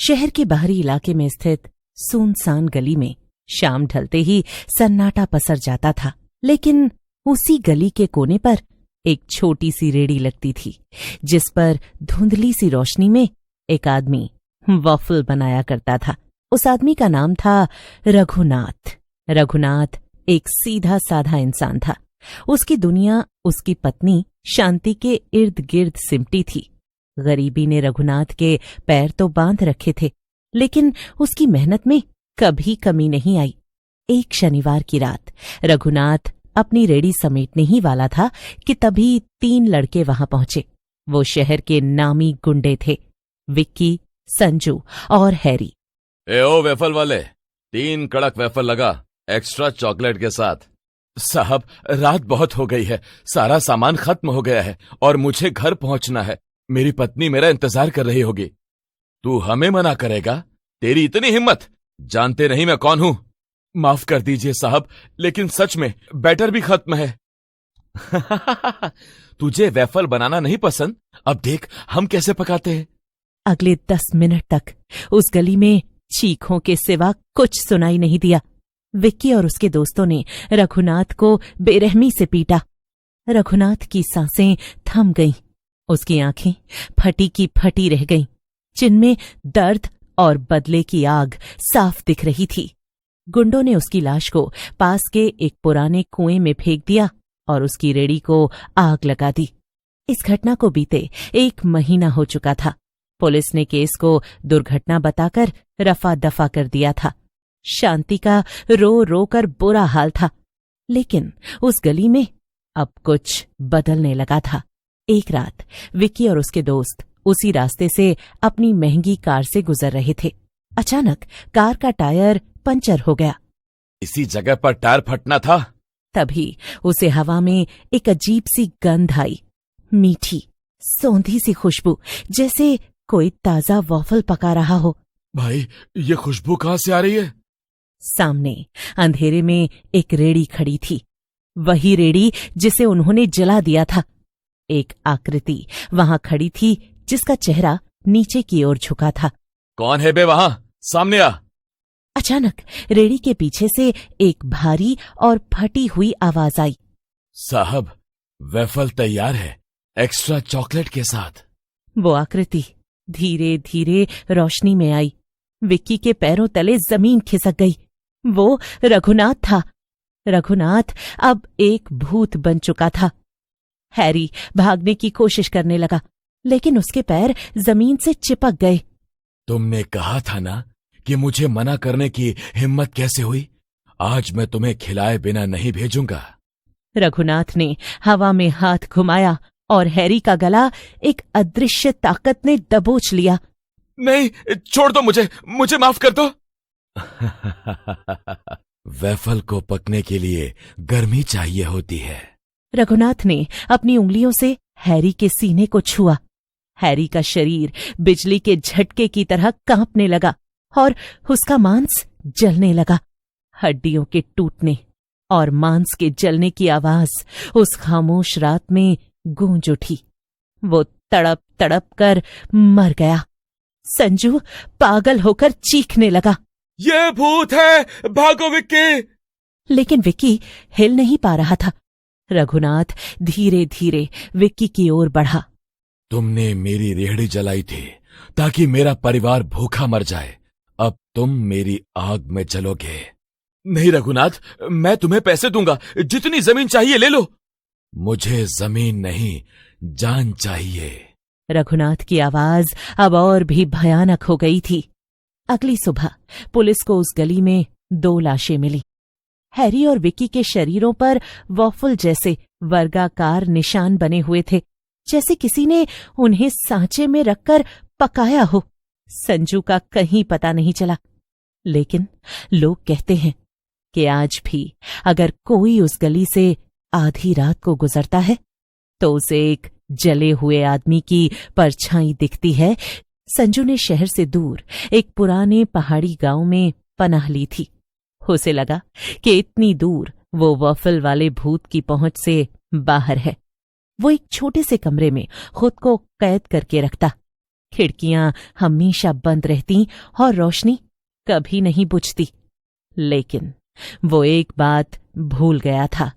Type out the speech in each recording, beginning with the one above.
शहर के बाहरी इलाके में स्थित सुनसान गली में शाम ढलते ही सन्नाटा पसर जाता था, लेकिन उसी गली के कोने पर एक छोटी सी रेड़ी लगती थी, जिस पर धुंधली सी रोशनी में एक आदमी वॉफल बनाया करता था। उस आदमी का नाम था रघुनाथ। रघुनाथ एक सीधा साधा इंसान था। उसकी दुनिया उसकी पत्नी शांति के इर्द गिर्द सिमटी थी। गरीबी ने रघुनाथ के पैर तो बांध रखे थे, लेकिन उसकी मेहनत में कभी कमी नहीं आई। एक शनिवार की रात रघुनाथ अपनी रेड़ी समेटने ही वाला था कि तभी 3 लड़के वहां पहुंचे। वो शहर के नामी गुंडे थे, विक्की, संजू और हैरी। ओ वेफल वाले, 3 कड़क वेफल लगा, एक्स्ट्रा चॉकलेट के साथ। साहब, रात बहुत हो गई है, सारा सामान खत्म हो गया है और मुझे घर पहुंचना है। मेरी पत्नी मेरा इंतजार कर रही होगी। तू हमें मना करेगा? तेरी इतनी हिम्मत! जानते नहीं मैं कौन हूं? माफ कर दीजिए साहब, लेकिन सच में बैटर भी खत्म है। तुझे वेफल बनाना नहीं पसंद? अब देख हम कैसे पकाते हैं। अगले 10 मिनट तक उस गली में चीखों के सिवा कुछ सुनाई नहीं दिया। विक्की और उसके दोस्तों ने रघुनाथ को बेरहमी से पीटा। रघुनाथ की सांसें थम गईं। उसकी आंखें फटी की फटी रह गईं, जिनमें दर्द और बदले की आग साफ दिख रही थी। गुंडों ने उसकी लाश को पास के एक पुराने कुएं में फेंक दिया और उसकी रेड़ी को आग लगा दी। इस घटना को बीते 1 महीना हो चुका था। पुलिस ने केस को दुर्घटना बताकर रफा दफा कर दिया था। शांति का रो रो कर बुरा हाल था, लेकिन उस गली में अब कुछ बदलने लगा था। एक रात विक्की और उसके दोस्त उसी रास्ते से अपनी महंगी कार से गुजर रहे थे। अचानक कार का टायर पंचर हो गया। इसी जगह पर टायर फटना था। तभी उसे हवा में एक अजीब सी गंध आई, मीठी सौंधी सी खुशबू, जैसे कोई ताजा वॉफल पका रहा हो। भाई, ये खुशबू कहाँ से आ रही है? सामने अंधेरे में एक रेड़ी खड़ी थी, वही रेड़ी जिसे उन्होंने जला दिया था। एक आकृति वहां खड़ी थी जिसका चेहरा नीचे की ओर झुका था। कौन है बे वहां? सामने आ। अचानक रेड़ी के पीछे से एक भारी और फटी हुई आवाज आई। साहब, वेफल तैयार है, एक्स्ट्रा चॉकलेट के साथ। वो आकृति धीरे धीरे रोशनी में आई। विक्की के पैरों तले जमीन खिसक गई। वो रघुनाथ था। रघुनाथ अब एक भूत बन चुका था। हैरी भागने की कोशिश करने लगा, लेकिन उसके पैर जमीन से चिपक गए। तुमने कहा था ना कि मुझे मना करने की हिम्मत कैसे हुई? आज मैं तुम्हें खिलाए बिना नहीं भेजूंगा। रघुनाथ ने हवा में हाथ घुमाया और हैरी का गला एक अदृश्य ताकत ने दबोच लिया। नहीं, छोड़ दो मुझे माफ कर दो। वेफल को पकने के लिए गर्मी चाहिए होती है। रघुनाथ ने अपनी उंगलियों से हैरी के सीने को छुआ। हैरी का शरीर बिजली के झटके की तरह कांपने लगा और उसका मांस जलने लगा। हड्डियों के टूटने और मांस के जलने की आवाज उस खामोश रात में गूंज उठी। वो तड़प तड़प कर मर गया। संजू पागल होकर चीखने लगा, ये भूत है, भागो विक्की। लेकिन विक्की हिल नहीं पा रहा था। रघुनाथ धीरे धीरे विक्की की ओर बढ़ा। तुमने मेरी रेहड़ी जलाई थी ताकि मेरा परिवार भूखा मर जाए। अब तुम मेरी आग में जलोगे। नहीं रघुनाथ, मैं तुम्हें पैसे दूंगा, जितनी जमीन चाहिए ले लो। मुझे जमीन नहीं, जान चाहिए। रघुनाथ की आवाज अब और भी भयानक हो गई थी। अगली सुबह पुलिस को उस गली में 2 लाशें मिली। हैरी और विक्की के शरीरों पर वॉफल जैसे वर्गाकार निशान बने हुए थे, जैसे किसी ने उन्हें सांचे में रखकर पकाया हो। संजू का कहीं पता नहीं चला, लेकिन लोग कहते हैं कि आज भी अगर कोई उस गली से आधी रात को गुजरता है तो उसे एक जले हुए आदमी की परछाई दिखती है। संजू ने शहर से दूर एक पुराने पहाड़ी गांव में पनाह ली थी। उसे लगा कि इतनी दूर वो वॉफल वाले भूत की पहुंच से बाहर है। वो एक छोटे से कमरे में खुद को कैद करके रखता। खिड़कियां हमेशा बंद रहती और रोशनी कभी नहीं बुझती। लेकिन वो एक बात भूल गया था।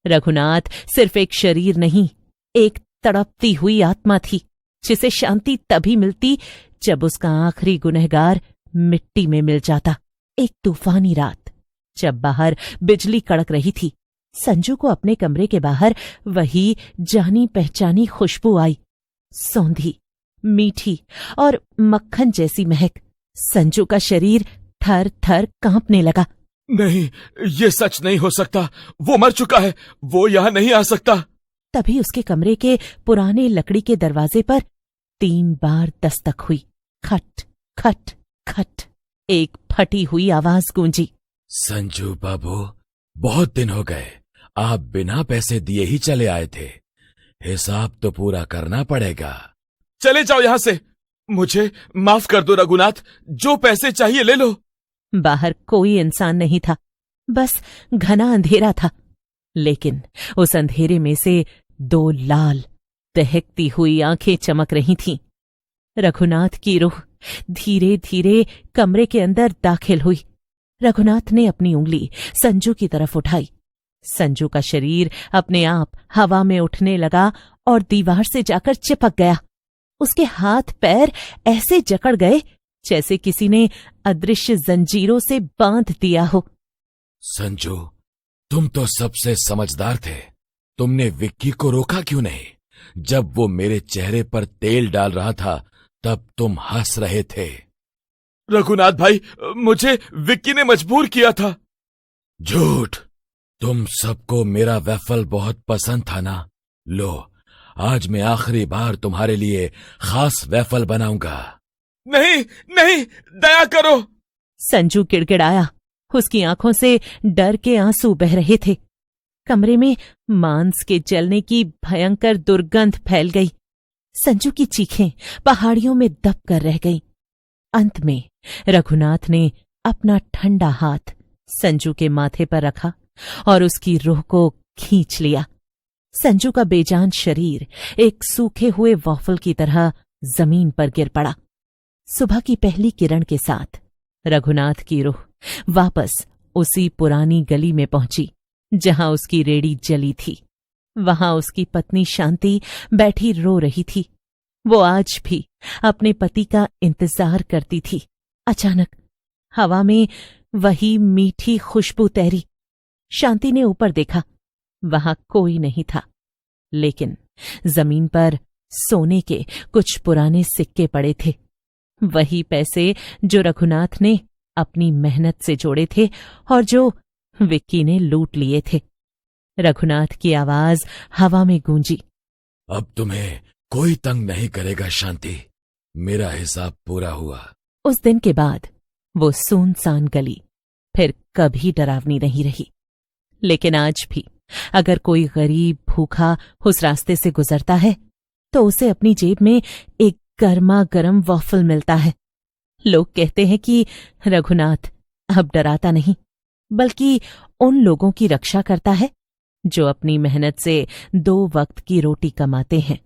रघुनाथ सिर्फ एक शरीर नहीं, एक तड़पती हुई आत्मा थी, जिसे शांति तभी मिलती जब उसका आखिरी गुनहगार मिट्टी में मिल जाता। एक तूफानी रात, जब बाहर बिजली कड़क रही थी, संजू को अपने कमरे के बाहर वही जानी पहचानी खुशबू आई। सौंधी, मीठी और मक्खन जैसी महक। संजू का शरीर थर थर कांपने लगा। नहीं, ये सच नहीं हो सकता। वो मर चुका है, वो यहां नहीं आ सकता। तभी उसके कमरे के पुराने लकड़ी के दरवाजे पर 3 बार दस्तक हुई। खट खट खट। एक फटी हुई आवाज गूंजी। संजू बाबू, बहुत दिन हो गए, आप बिना पैसे दिए ही चले आए थे। हिसाब तो पूरा करना पड़ेगा। चले जाओ यहां से। मुझे माफ कर दो रघुनाथ, जो पैसे चाहिए ले लो। बाहर कोई इंसान नहीं था, बस घना अंधेरा था। लेकिन उस अंधेरे में से 2 लाल दहकती हुई आंखें चमक रही थीं। रघुनाथ की रूह धीरे धीरे कमरे के अंदर दाखिल हुई। रघुनाथ ने अपनी उंगली संजू की तरफ उठाई। संजू का शरीर अपने आप हवा में उठने लगा और दीवार से जाकर चिपक गया। उसके हाथ पैर ऐसे जकड़ गए जैसे किसी ने अदृश्य जंजीरों से बांध दिया हो। संजू, तुम तो सबसे समझदार थे। तुमने विक्की को रोका क्यों नहीं? जब वो मेरे चेहरे पर तेल डाल रहा था तब तुम हंस रहे थे। रघुनाथ भाई, मुझे विक्की ने मजबूर किया था। झूठ। तुम सबको मेरा वैफल बहुत पसंद था ना? लो, आज मैं आखिरी बार तुम्हारे लिए खास वैफल बनाऊंगा। नहीं नहीं, दया करो। संजू गिड़गिड़ाया। उसकी आंखों से डर के आंसू बह रहे थे। कमरे में मांस के जलने की भयंकर दुर्गंध फैल गई। संजू की चीखें पहाड़ियों में दब कर रह गईं। अंत में रघुनाथ ने अपना ठंडा हाथ संजू के माथे पर रखा और उसकी रूह को खींच लिया। संजू का बेजान शरीर एक सूखे हुए वॉफल की तरह जमीन पर गिर पड़ा। सुबह की पहली किरण के साथ रघुनाथ की रूह वापस उसी पुरानी गली में पहुंची जहां उसकी रेड़ी जली थी। वहां उसकी पत्नी शांति बैठी रो रही थी। वो आज भी अपने पति का इंतजार करती थी। अचानक हवा में वही मीठी खुशबू तैरी। शांति ने ऊपर देखा, वहां कोई नहीं था, लेकिन जमीन पर सोने के कुछ पुराने सिक्के पड़े थे। वही पैसे जो रघुनाथ ने अपनी मेहनत से जोड़े थे और जो विक्की ने लूट लिए थे। रघुनाथ की आवाज हवा में गूंजी। अब तुम्हें कोई तंग नहीं करेगा शांति, मेरा हिसाब पूरा हुआ। उस दिन के बाद वो सुनसान गली फिर कभी डरावनी नहीं रही। लेकिन आज भी अगर कोई गरीब भूखा उस रास्ते से गुजरता है तो उसे अपनी जेब में एक गर्मा गर्म वॉफल मिलता है। लोग कहते हैं कि रघुनाथ अब डराता नहीं, बल्कि उन लोगों की रक्षा करता है जो अपनी मेहनत से 2 वक्त की रोटी कमाते हैं।